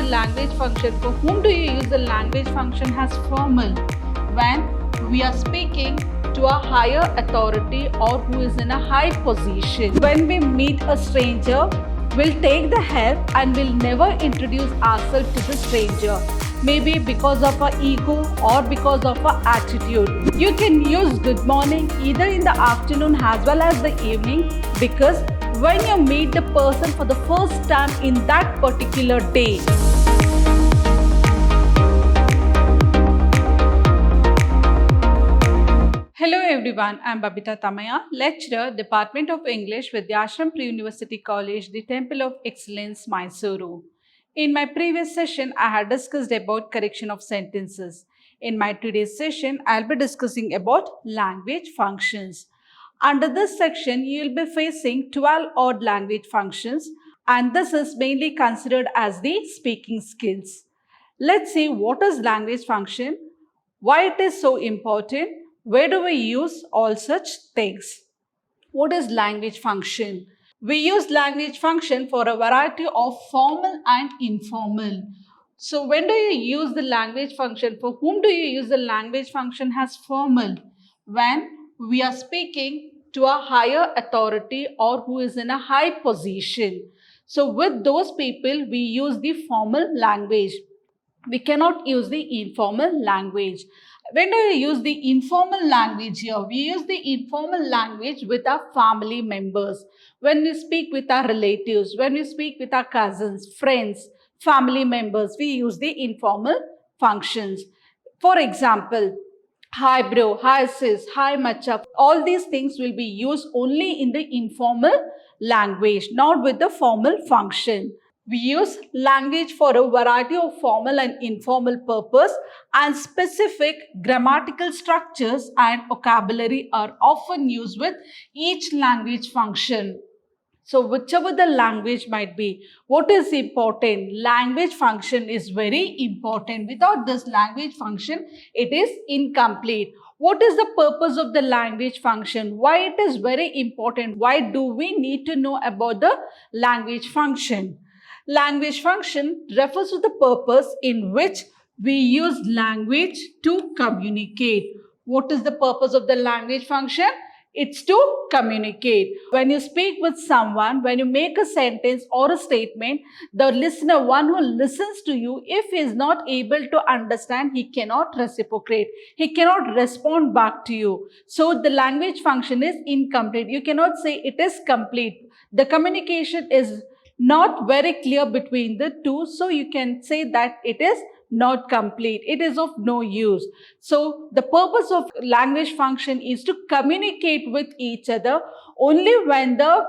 language function? For whom do you use the language function as formal? When we are speaking to a higher authority or who is in a high position. When we meet a stranger, we'll take the help and we'll never introduce ourselves to the stranger. Maybe because of our ego or because of our attitude. You can use good morning either in the afternoon as well as the evening, because when you meet the person for the first time in that particular day. Hello everyone, I am Babita Tamaya, lecturer, Department of English, Vidhyaashram Pre-University College, the Temple of Excellence, Mysuru. In my previous session, I had discussed about correction of sentences. In my today's session, I'll be discussing about language functions. Under this section, you'll be facing 12 odd language functions, and this is mainly considered as the speaking skills. Let's see what is language function, why it is so important, where do we use all such things. What is language function? We use language function for a variety of formal and informal. So when do you use the language function? For whom do you use the language function as formal? When we are speaking to a higher authority or who is in a high position. So with those people, we use the formal language. We cannot use the informal language. When do you use the informal language here? We use the informal language with our family members. When we speak with our relatives, when we speak with our cousins, friends, family members, we use the informal functions. For example, hi bro, hi sis, hi macha. All these things will be used only in the informal language, not with the formal function. We use language for a variety of formal and informal purpose, and specific grammatical structures and vocabulary are often used with each language function. So whichever the language might be, what is important? Language function is very important. Without this language function, it is incomplete. What is the purpose of the language function? Why it is very important? Why do we need to know about the language function? Language function refers to the purpose in which we use language to communicate. What is the purpose of the language function? It's to communicate. When you speak with someone, when you make a sentence or a statement, the listener, one who listens to you, if he is not able to understand, he cannot reciprocate. He cannot respond back to you. So the language function is incomplete. You cannot say it is complete. The communication is not very clear between the two, so you can say that it is not complete. It is of no use. So the purpose of language function is to communicate with each other. Only when the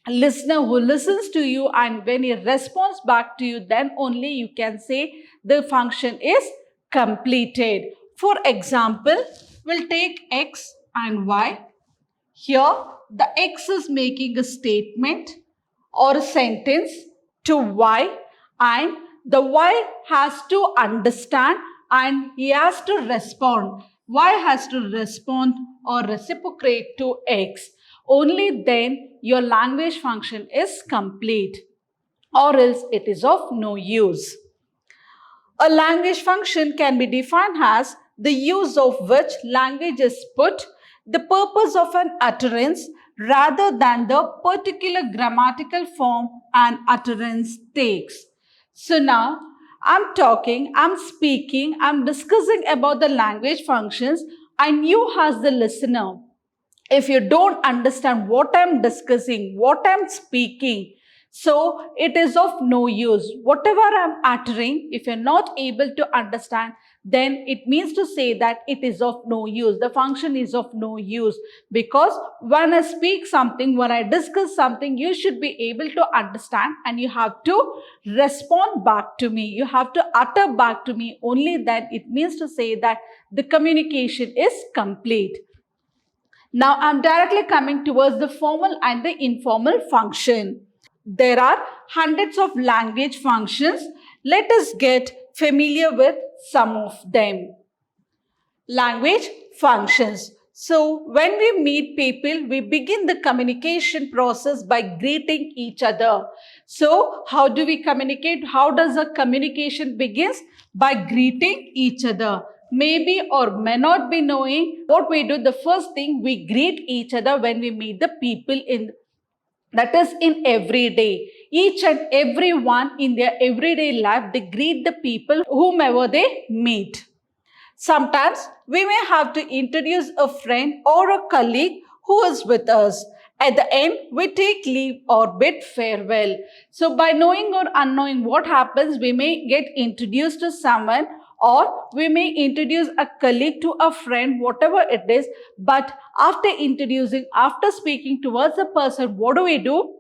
listener who listens to you and when he responds back to you, then only you can say the function is completed. For example, we'll take X and Y. Here, the X is making a statement or a sentence to Y, and the Y has to understand and he has to respond. Y has to respond or reciprocate to X. Only then your language function is complete, or else it is of no use. A language function can be defined as the use of which language is put, the purpose of an utterance, rather than the particular grammatical form an utterance takes. So now, I'm talking, I'm speaking, I'm discussing about the language functions, and you as the listener, if you don't understand what I'm discussing, what I'm speaking, so it is of no use. Whatever I'm uttering, if you're not able to understand, then it means to say that it is of no use. The function is of no use, because when I speak something, when I discuss something, you should be able to understand and you have to respond back to me. You have to utter back to me. Only then it means to say that the communication is complete. Now I'm directly coming towards the formal and the informal function. There are hundreds of language functions. Let us get familiar with some of them. Language functions. So when we meet people, we begin the communication process by greeting each other. So how do we communicate? How does a communication begins? By greeting each other. Maybe or may not be knowing what we do. The first thing, we greet each other when we meet the people that is in every day. Each and every one in their everyday life, they greet the people whomever they meet. Sometimes we may have to introduce a friend or a colleague who is with us. At the end, we take leave or bid farewell. So by knowing or unknowing what happens, we may get introduced to someone, or we may introduce a colleague to a friend, whatever it is. But after introducing, after speaking towards the person, what do?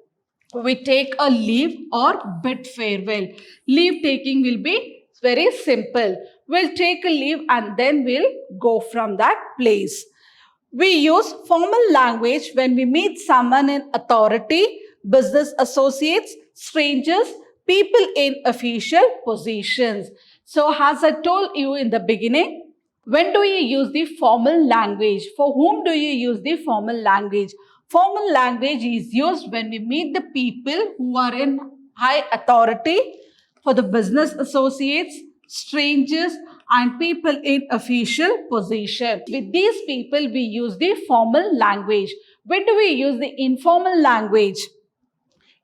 We take a leave or bid farewell. Leave taking will be very simple. We'll take a leave and then we'll go from that place. We use formal language when we meet someone in authority, business associates, strangers, people in official positions. So as I told you in the beginning, when do you use the formal language? For whom do you use the formal language? Formal language is used when we meet the people who are in high authority, for the business associates, strangers, and people in official position. With these people, we use the formal language. When do we use the informal language?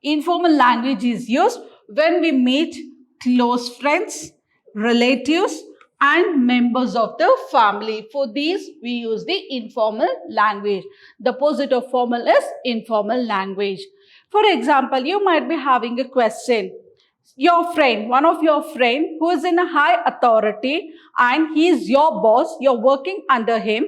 Informal language is used when we meet close friends, relatives, and members of the family. For these, we use the informal language. The opposite of formal is informal language. For example, you might be having a question. Your friend, one of your friend who is in a high authority and he is your boss, you're working under him,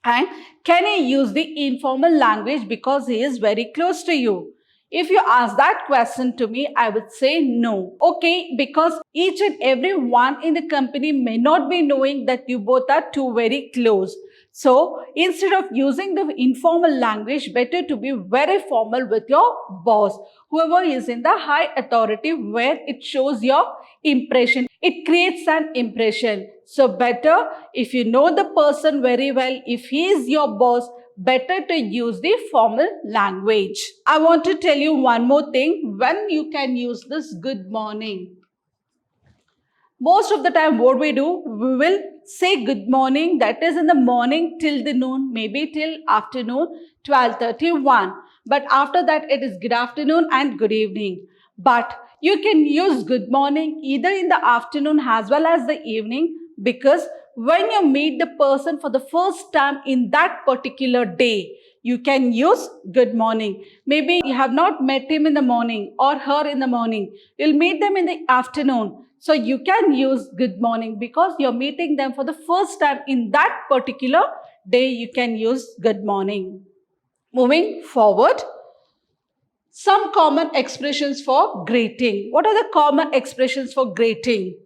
and can he use the informal language because he is very close to you? If you ask that question to me, I would say no. Okay, because each and every one in the company may not be knowing that you both are too very close. So instead of using the informal language, better to be very formal with your boss, whoever is in the high authority, where it shows your impression. It creates an impression. So better, if you know the person very well, if he is your boss, better to use the formal language. I want to tell you one more thing, when you can use this good morning. Most of the time what we do, we will say good morning, that is in the morning till the noon, maybe till afternoon 12:31. But after that it is good afternoon and good evening. But you can use good morning either in the afternoon as well as the evening, because when you meet the person for the first time in that particular day, you can use good morning. Maybe you have not met him in the morning or her in the morning. You'll meet them in the afternoon. So you can use good morning because you're meeting them for the first time in that particular day. You can use good morning. Moving forward, some common expressions for greeting. What are the common expressions for greeting?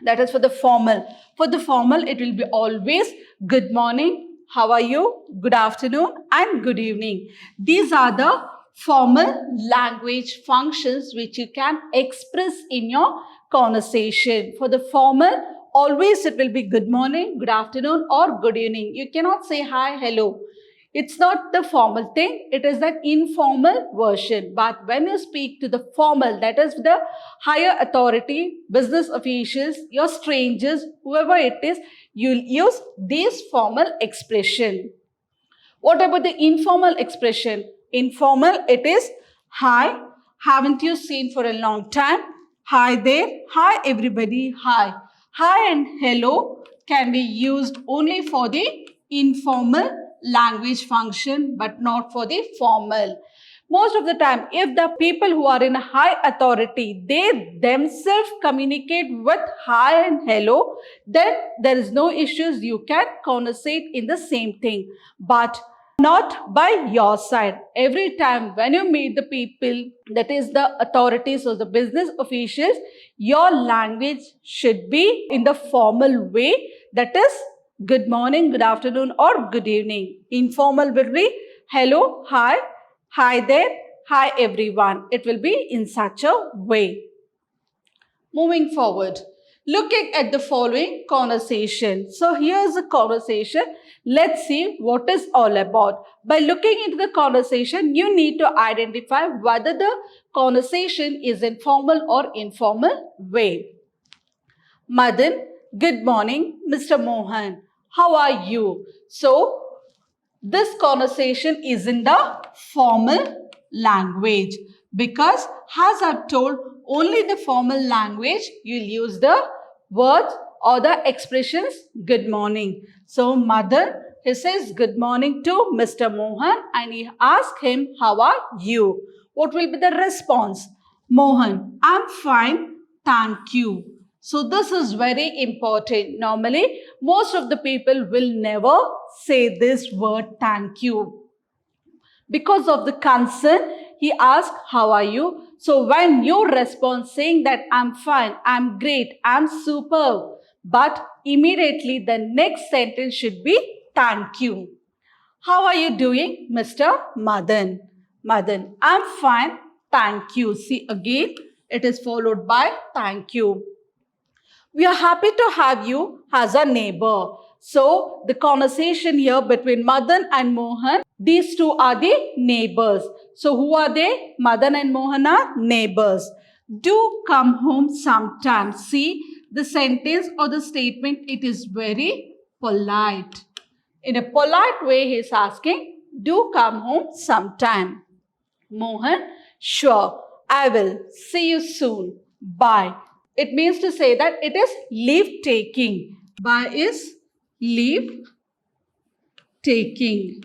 That is for the formal. For the formal, it will be always good morning, how are you, good afternoon, and good evening. These are the formal language functions which you can express in your conversation. For the formal, always it will be good morning, good afternoon, or good evening. You cannot say hi, hello. It's not the formal thing, it is that informal version. But when you speak to the formal, that is the higher authority, business officials, your strangers, whoever it is, you'll use this formal expression. What about the informal expression? Informal, it is hi, haven't you seen for a long time? Hi there, hi everybody, hi. Hi and hello can be used only for the informal language function, but not for the formal. Most of the time, if the people who are in high authority, they themselves communicate with hi and hello, then there is no issues. You can conversate in the same thing, but not by your side. Every time when you meet the people, that is the authorities or the business officials, your language should be in the formal way, that is good morning, good afternoon, or good evening. Informal will be hello, hi, hi there, hi everyone. It will be in such a way. Moving forward, looking at the following conversation. So here's the conversation. Let's see what it's all about. By looking into the conversation, you need to identify whether the conversation is in formal or informal way. Madan, good morning, Mr. Mohan. How are you? So this conversation is in the formal language because, as I've told, only in the formal language you'll use the words or the expressions good morning. So Madan, he says good morning to Mr. Mohan and he asks him, how are you? What will be the response? Mohan, I'm fine, thank you. So this is very important. Normally, most of the people will never say this word thank you. Because of the concern, he asks, how are you? So when you respond saying that I'm fine, I'm great, I'm superb, but immediately the next sentence should be thank you. How are you doing, Mr. Madan? Madan, I'm fine, thank you. See again, it is followed by thank you. We are happy to have you as a neighbor. So the conversation here between Madan and Mohan, these two are the neighbors. So who are they? Madan and Mohan are neighbors. Do come home sometime. See the sentence or the statement, it is very polite. In a polite way, he is asking, do come home sometime. Mohan, sure, I will. See you soon. Bye. It means to say that it is leave taking. Bye is leave taking.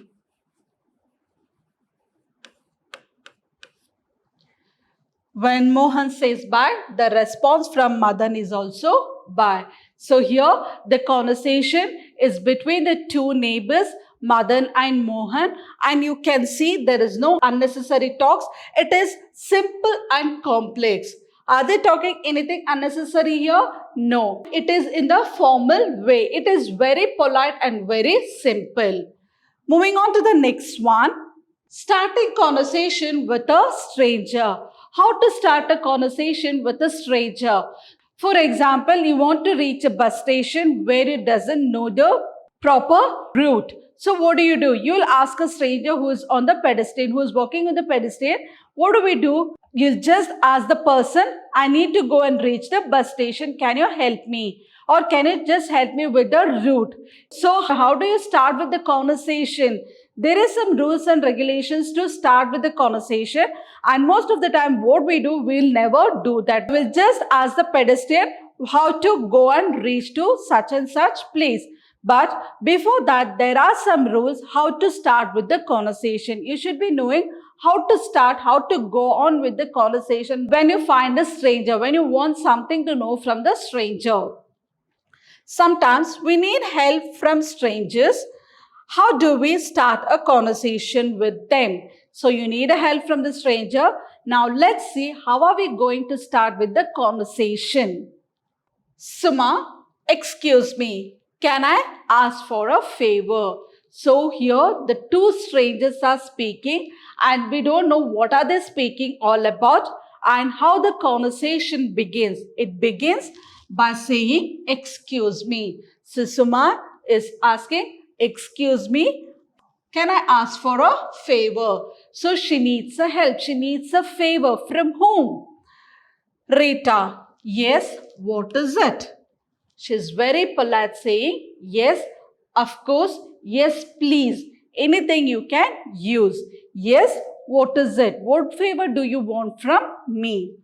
When Mohan says bye, the response from Madan is also bye. So here the conversation is between the two neighbors, Madan and Mohan, and you can see there is no unnecessary talks. It is simple and complex. Are they talking anything unnecessary here? No. It is in the formal way. It is very polite and very simple. Moving on to the next one. Starting conversation with a stranger. How to start a conversation with a stranger? For example, you want to reach a bus station where you doesn't know the proper route. So what do? You'll ask a stranger who is on the pedestrian, who is walking on the pedestrian. What do? You'll just ask the person, I need to go and reach the bus station. Can you help me? Or can you just help me with the route? So how do you start with the conversation? There is some rules and regulations to start with the conversation, and most of the time what we do, we'll never do that. We'll just ask the pedestrian how to go and reach to such and such place. But before that, there are some rules how to start with the conversation. You should be knowing how to start, how to go on with the conversation when you find a stranger, when you want something to know from the stranger. Sometimes we need help from strangers. How do we start a conversation with them? So you need a help from the stranger. Now let's see how are we going to start with the conversation. Suma, excuse me, can I ask for a favor? So here the two strangers are speaking and we don't know what are they speaking all about and how the conversation begins. It begins by saying, excuse me. So Suma is asking, excuse me, can I ask for a favor? So she needs a help. She needs a favor. From whom? Rita. Yes, what is it? She's very polite saying, yes, of course, yes, please. Anything you can use. Yes, what is it? What favor do you want from me?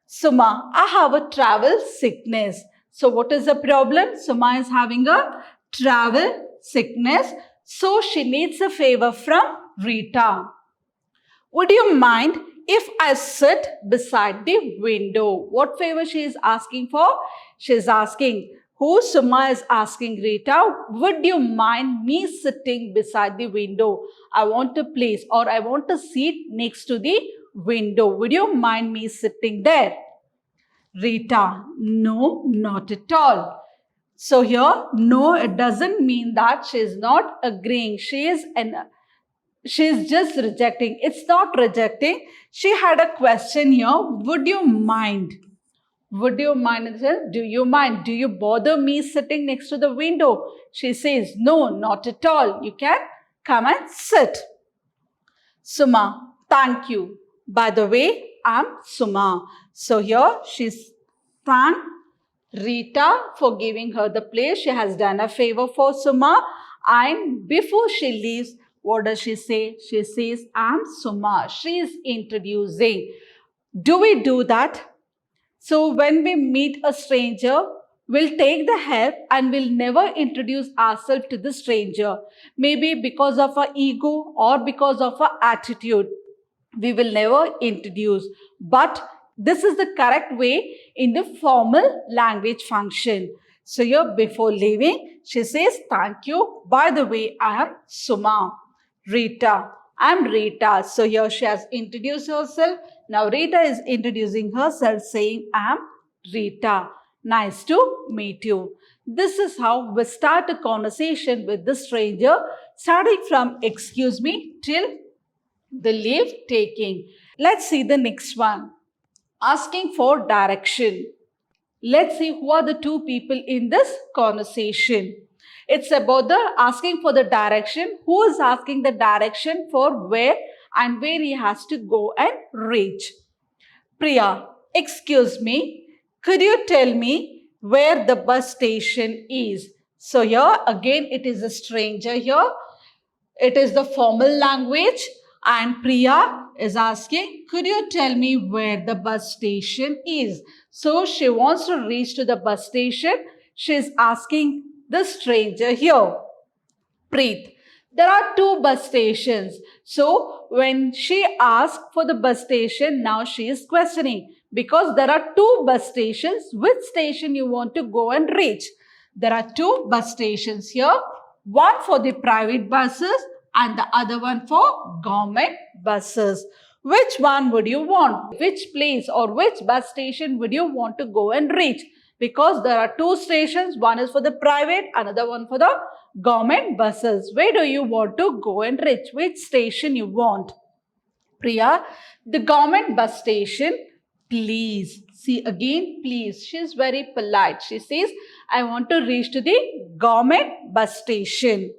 Suma, I have a travel sickness. So what is the problem? Suma is having a travel sickness. So she needs a favor from Rita. Would you mind if I sit beside the window? What favor she is asking for? She is asking, who? Suma is asking Rita, would you mind me sitting beside the window? I want a place or I want a seat next to the window. Would you mind me sitting there? Rita, no, not at all. So here, no, it doesn't mean that she is not agreeing. She is just rejecting. It's not rejecting. She had a question here. Would you mind? Would you mind? Do you mind? Do you bother me sitting next to the window? She says, no, not at all. You can come and sit. Suma, thank you. By the way, I'm Suma. So here she's thanked Rita for giving her the place. She has done a favor for Suma. And before she leaves, what does she say? She says, I'm Suma. She is introducing. Do we do that? So when we meet a stranger, we'll take the help and we'll never introduce ourselves to the stranger. Maybe because of our ego or because of our attitude. We will never introduce. But this is the correct way in the formal language function. So here before leaving, she says, thank you. By the way, I am Suma. Rita. I'm Rita. So here she has introduced herself. Now Rita is introducing herself saying, I'm Rita. Nice to meet you. This is how we start a conversation with the stranger, starting from excuse me till the leave taking. Let's see the next one. Asking for direction. Let's see who are the two people in this conversation. It's about the asking for the direction. Who is asking the direction for where and where he has to go and reach? Priya, excuse me, could you tell me where the bus station is? So here again it is a stranger here. It is the formal language and Priya is asking, could you tell me where the bus station is? So she wants to reach to the bus station. She is asking the stranger here. Preet, there are two bus stations. So when she asked for the bus station, now she is questioning because there are two bus stations. Which station you want to go and reach? There are two bus stations here. One for the private buses and the other one for government buses. Which one would you want? Which place or which bus station would you want to go and reach? Because there are two stations. One is for the private, another one for the government buses. Where do you want to go and reach? Which station you want? Priya, the government bus station, please. See again, please. She is very polite. She says, I want to reach to the government bus station.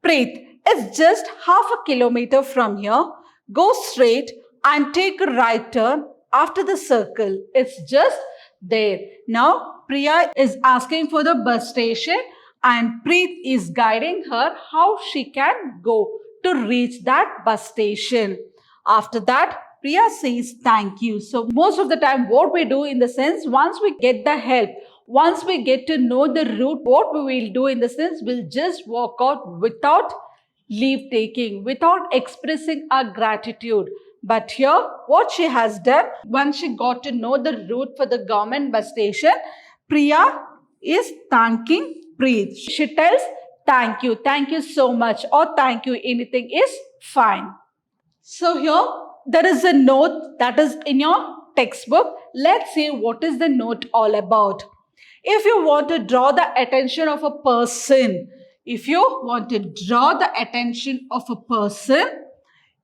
Preet, it's just half a kilometer from here. Go straight and take a right turn after the circle. It's just there. Now, Priya is asking for the bus station and Preet is guiding her how she can go to reach that bus station. After that, Priya says thank you. So most of the time what we do in the sense, once we get the help, once we get to know the route, what we will do in the sense, we'll just walk out without leave taking, without expressing our gratitude. But here, what she has done, once she got to know the route for the government bus station, Priya is thanking Preet. She tells, thank you so much, or thank you, anything is fine. So here, there is a note that is in your textbook. Let's see what is the note all about. If you want to draw the attention of a person,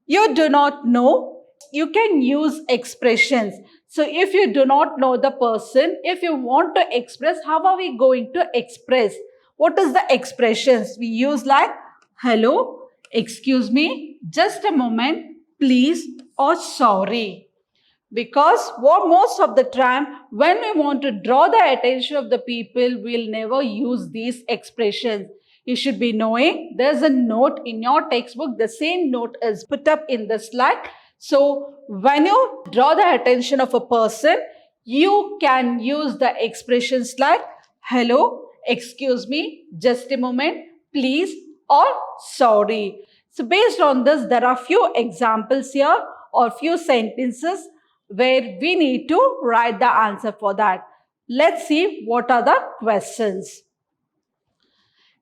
you do not know, you can use expressions. So if you do not know the person, if you want to express, how are we going to express? What is the expressions? We use like hello, excuse me, just a moment, please, or sorry. Because most of the time, when we want to draw the attention of the people, we'll never use these expressions. You should be knowing there's a note in your textbook. The same note is put up in the slide. So when you draw the attention of a person, you can use the expressions like hello, excuse me, just a moment, please, or sorry. So based on this, there are few examples here or few sentences where we need to write the answer for that. Let's see what are the questions.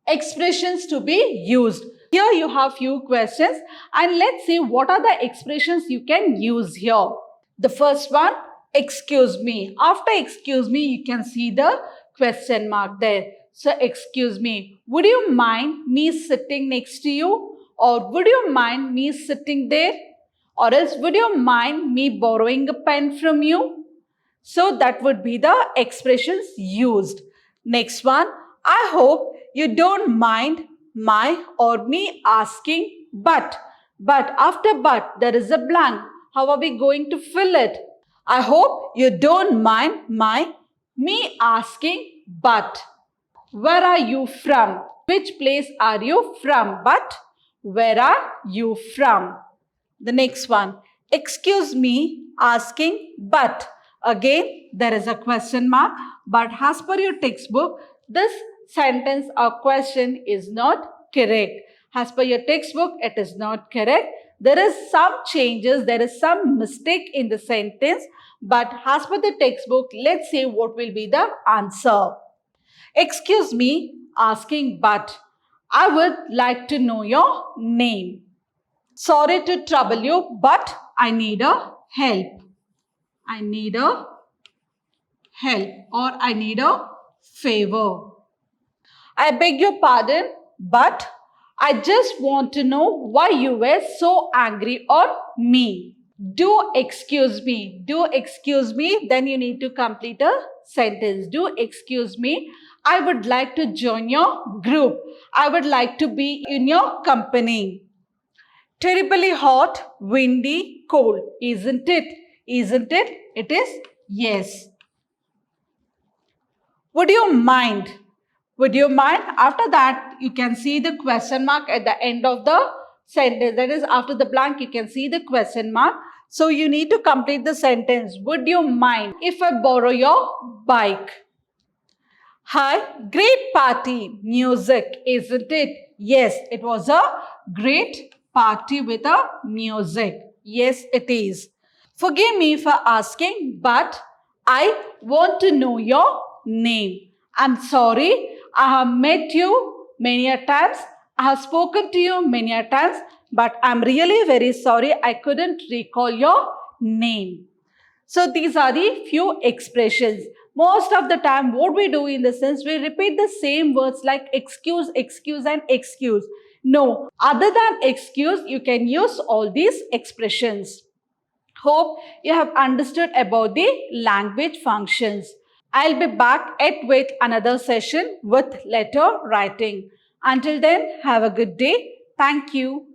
Expressions to be used. Here you have few questions and let's see what are the expressions you can use here. The first one, excuse me. After excuse me, you can see the question mark there. So excuse me, would you mind me sitting next to you? Or would you mind me sitting there? Or else would you mind me borrowing a pen from you? So that would be the expressions used. Next one, I hope you don't mind my or me asking but. But after but, there is a blank. How are we going to fill it? I hope you don't mind me asking but. Where are you from? Which place are you from? But where are you from? The next one. Excuse me asking but. Again, there is a question mark. But as per your textbook, this sentence or question is not correct. As per your textbook, it is not correct. There is some changes, there is some mistake in the sentence. But as per the textbook, let's see what will be the answer. Excuse me asking but. I would like to know your name. Sorry to trouble you, but I need a help. I need a help or I need a favor. I beg your pardon, but I just want to know why you were so angry on me. Do excuse me. Do excuse me. Then you need to complete a sentence. Do excuse me. I would like to join your group. I would like to be in your company. Terribly hot, windy, cold. Isn't it? Isn't it? It is yes. Would you mind? Would you mind? After that, you can see the question mark at the end of the sentence. That is, after the blank, you can see the question mark. So you need to complete the sentence. Would you mind if I borrow your bike? Hi, great party, music, isn't it? Yes, it was a great party with a music. Yes, it is. Forgive me for asking, but I want to know your name. I'm sorry, I have met you many a times. I have spoken to you many a times, but I'm really very sorry I couldn't recall your name. So these are the few expressions. Most of the time what we do in the sense, we repeat the same words like excuse, excuse and excuse. No, other than excuse, you can use all these expressions. Hope you have understood about the language functions. I'll be back with another session with letter writing. Until then, have a good day. Thank you.